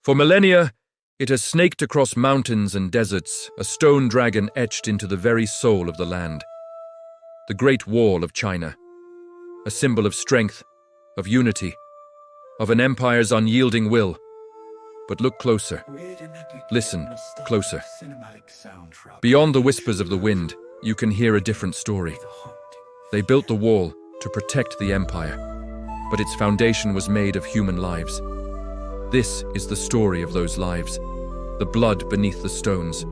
For millennia, it has snaked across mountains and deserts, a stone dragon etched into the very soul of the land. The Great Wall of China, a symbol of strength, of unity, of an empire's unyielding will. But look closer. Listen closer. Beyond the whispers of the wind, you can hear a different story. They built the wall to protect the empire, but its foundation was made of human lives. This is the story of those lives, the blood beneath the stones.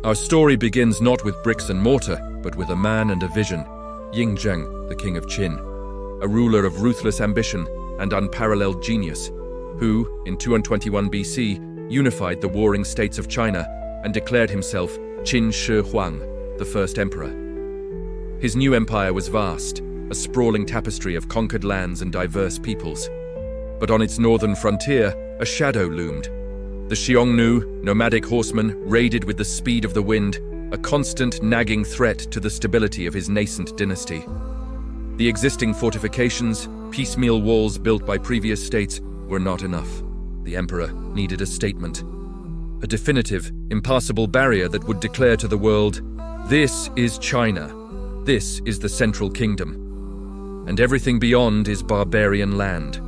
Our story begins not with bricks and mortar, but with a man and a vision, Ying Zheng, the king of Qin, a ruler of ruthless ambition and unparalleled genius, who, in 221 BC, unified the warring states of China and declared himself Qin Shi Huang, the first emperor. His new empire was vast, a sprawling tapestry of conquered lands and diverse peoples. But on its northern frontier, a shadow loomed. The Xiongnu, nomadic horsemen, raided with the speed of the wind, a constant nagging threat to the stability of his nascent dynasty. The existing fortifications, piecemeal walls built by previous states, were not enough. The emperor needed a statement, a definitive, impassable barrier that would declare to the world, "This is China. This is the Central Kingdom. And everything beyond is barbarian land."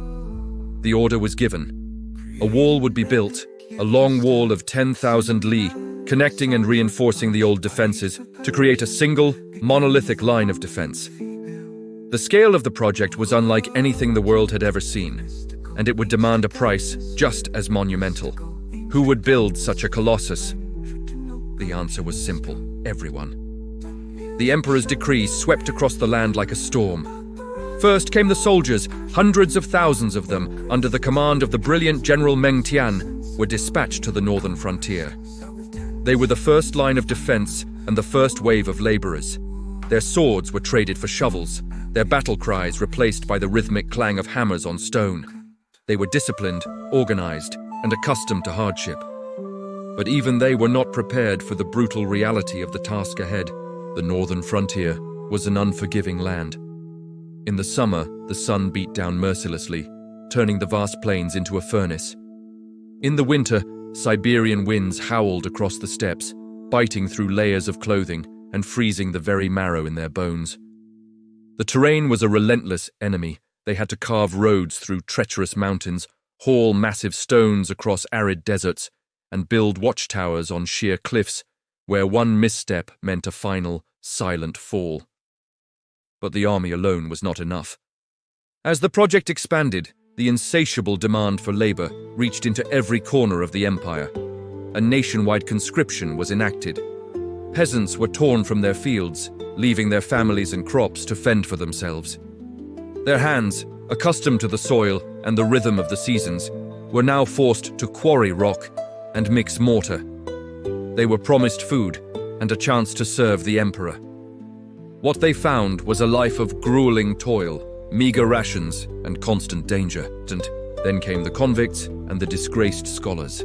The order was given. A wall would be built, a long wall of 10,000 li, connecting and reinforcing the old defenses to create a single, monolithic line of defense. The scale of the project was unlike anything the world had ever seen, and it would demand a price just as monumental. Who would build such a colossus? The answer was simple: everyone. The emperor's decree swept across the land like a storm. First came the soldiers. Hundreds of thousands of them, under the command of the brilliant General Meng Tian, were dispatched to the northern frontier. They were the first line of defense and the first wave of laborers. Their swords were traded for shovels, their battle cries replaced by the rhythmic clang of hammers on stone. They were disciplined, organized, and accustomed to hardship. But even they were not prepared for the brutal reality of the task ahead. The northern frontier was an unforgiving land. In the summer, the sun beat down mercilessly, turning the vast plains into a furnace. In the winter, Siberian winds howled across the steppes, biting through layers of clothing and freezing the very marrow in their bones. The terrain was a relentless enemy. They had to carve roads through treacherous mountains, haul massive stones across arid deserts, and build watchtowers on sheer cliffs where one misstep meant a final, silent fall. But the army alone was not enough. As the project expanded, the insatiable demand for labor reached into every corner of the empire. A nationwide conscription was enacted. Peasants were torn from their fields, leaving their families and crops to fend for themselves. Their hands, accustomed to the soil and the rhythm of the seasons, were now forced to quarry rock and mix mortar. They were promised food and a chance to serve the emperor. What they found was a life of grueling toil, meager rations, and constant danger. And then came the convicts and the disgraced scholars.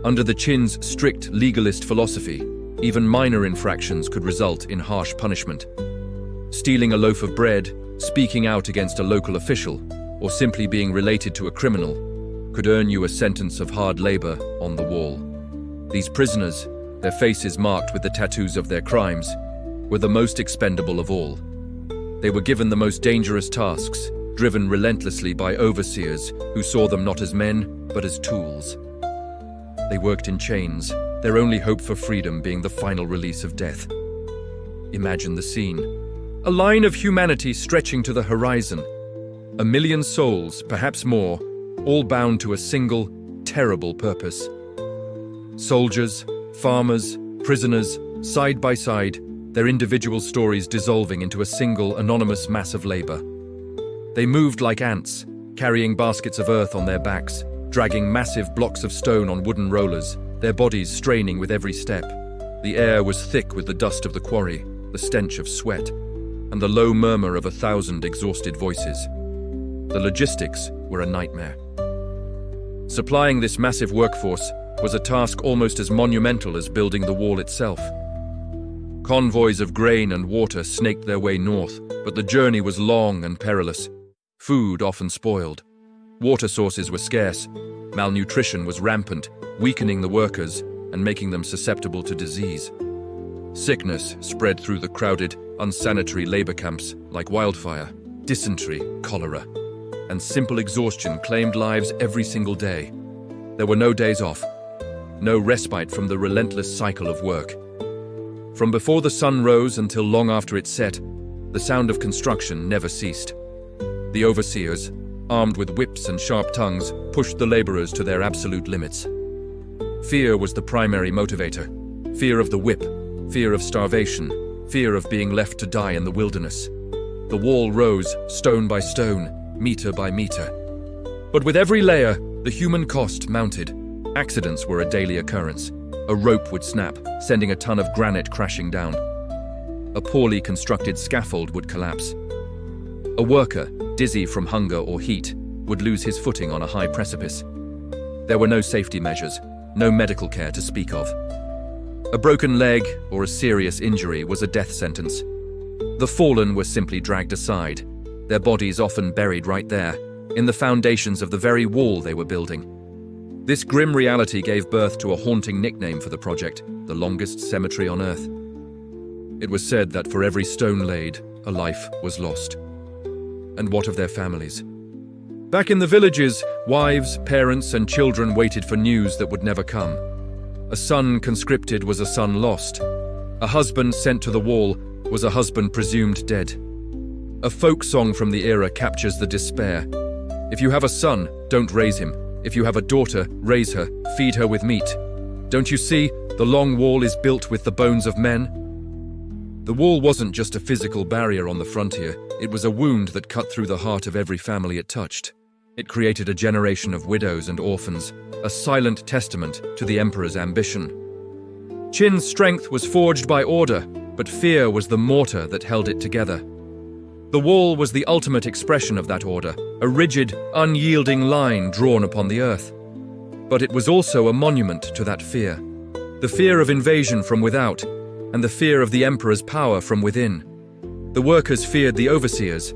Under the Qin's strict legalist philosophy, even minor infractions could result in harsh punishment. Stealing a loaf of bread, speaking out against a local official, or simply being related to a criminal could earn you a sentence of hard labor on the wall. These prisoners, their faces marked with the tattoos of their crimes, were the most expendable of all. They were given the most dangerous tasks, driven relentlessly by overseers who saw them not as men, but as tools. They worked in chains, their only hope for freedom being the final release of death. Imagine the scene. A line of humanity stretching to the horizon. 1 million souls, perhaps more, all bound to a single, terrible purpose. Soldiers, farmers, prisoners, side by side, their individual stories dissolving into a single, anonymous mass of labor. They moved like ants, carrying baskets of earth on their backs, dragging massive blocks of stone on wooden rollers, their bodies straining with every step. The air was thick with the dust of the quarry, the stench of sweat, and the low murmur of 1,000 exhausted voices. The logistics were a nightmare. Supplying this massive workforce was a task almost as monumental as building the wall itself. Convoys of grain and water snaked their way north, but the journey was long and perilous. Food often spoiled. Water sources were scarce, Malnutrition was rampant, weakening the workers and making them susceptible to disease. Sickness spread through the crowded, unsanitary labor camps like wildfire. Dysentery, cholera, and simple exhaustion claimed lives every single day. There were no days off, no respite from the relentless cycle of work. From before the sun rose until long after it set, the sound of construction never ceased. The overseers, armed with whips and sharp tongues, pushed the laborers to their absolute limits. Fear was the primary motivator. Fear of the whip, fear of starvation, fear of being left to die in the wilderness. The wall rose, stone by stone, meter by meter. But with every layer, the human cost mounted. Accidents were a daily occurrence. A rope would snap, sending a ton of granite crashing down. A poorly constructed scaffold would collapse. A worker, dizzy from hunger or heat, would lose his footing on a high precipice. There were no safety measures, no medical care to speak of. A broken leg or a serious injury was a death sentence. The fallen were simply dragged aside, their bodies often buried right there, in the foundations of the very wall they were building. This grim reality gave birth to a haunting nickname for the project, the longest cemetery on Earth. It was said that for every stone laid, a life was lost. And what of their families? Back in the villages, wives, parents, and children waited for news that would never come. A son conscripted was a son lost. A husband sent to the wall was a husband presumed dead. A folk song from the era captures the despair. If you have a son, don't raise him. If you have a daughter, raise her, feed her with meat. Don't you see, the long wall is built with the bones of men? The wall wasn't just a physical barrier on the frontier, it was a wound that cut through the heart of every family it touched. It created a generation of widows and orphans, a silent testament to the emperor's ambition. Qin's strength was forged by order, but fear was the mortar that held it together. The wall was the ultimate expression of that order, a rigid, unyielding line drawn upon the earth. But it was also a monument to that fear. The fear of invasion from without, and the fear of the emperor's power from within. The workers feared the overseers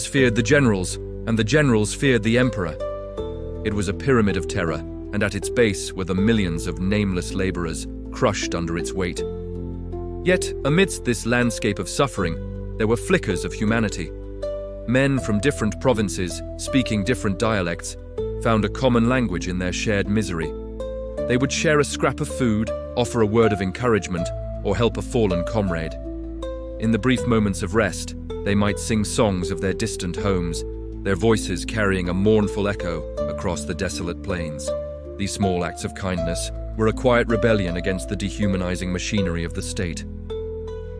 feared the generals, and the generals feared the emperor. It was a pyramid of terror, and at its base were the millions of nameless laborers, crushed under its weight. Yet, amidst this landscape of suffering, there were flickers of humanity. Men from different provinces, speaking different dialects, found a common language in their shared misery. They would share a scrap of food, offer a word of encouragement, or help a fallen comrade. In the brief moments of rest, they might sing songs of their distant homes, their voices carrying a mournful echo across the desolate plains. These small acts of kindness were a quiet rebellion against the dehumanizing machinery of the state.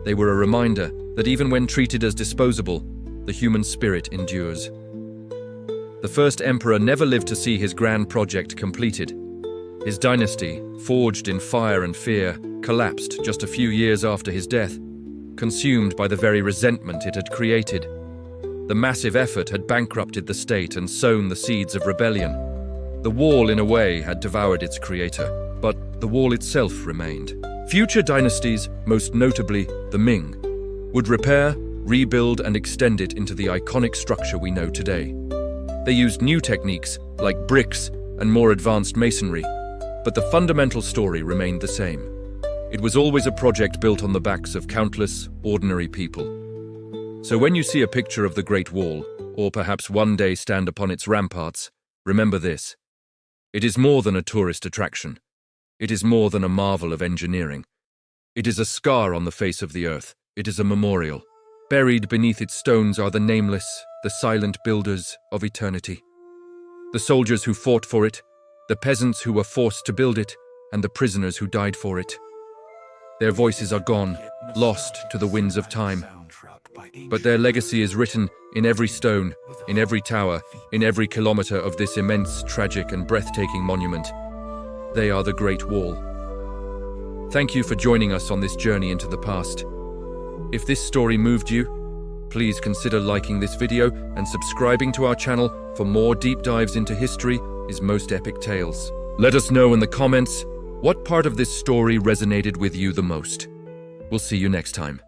They were a reminder that even when treated as disposable, the human spirit endures. The first emperor never lived to see his grand project completed. His dynasty, forged in fire and fear, collapsed just a few years after his death, consumed by the very resentment it had created. The massive effort had bankrupted the state and sown the seeds of rebellion. The wall, in a way, had devoured its creator, but the wall itself remained. Future dynasties, most notably the Ming, would repair, rebuild, and extend it into the iconic structure we know today. They used new techniques, like bricks and more advanced masonry, but the fundamental story remained the same. It was always a project built on the backs of countless, ordinary people. So when you see a picture of the Great Wall, or perhaps one day stand upon its ramparts, remember this. It is more than a tourist attraction. It is more than a marvel of engineering. It is a scar on the face of the earth. It is a memorial. Buried beneath its stones are the nameless, the silent builders of eternity. The soldiers who fought for it, the peasants who were forced to build it, and the prisoners who died for it. Their voices are gone, lost to the winds of time. But their legacy is written in every stone, in every tower, in every kilometer of this immense, tragic, and breathtaking monument. They are the Great Wall. Thank you for joining us on this journey into the past. If this story moved you, please consider liking this video and subscribing to our channel for more deep dives into history's most epic tales. Let us know in the comments what part of this story resonated with you the most. We'll see you next time.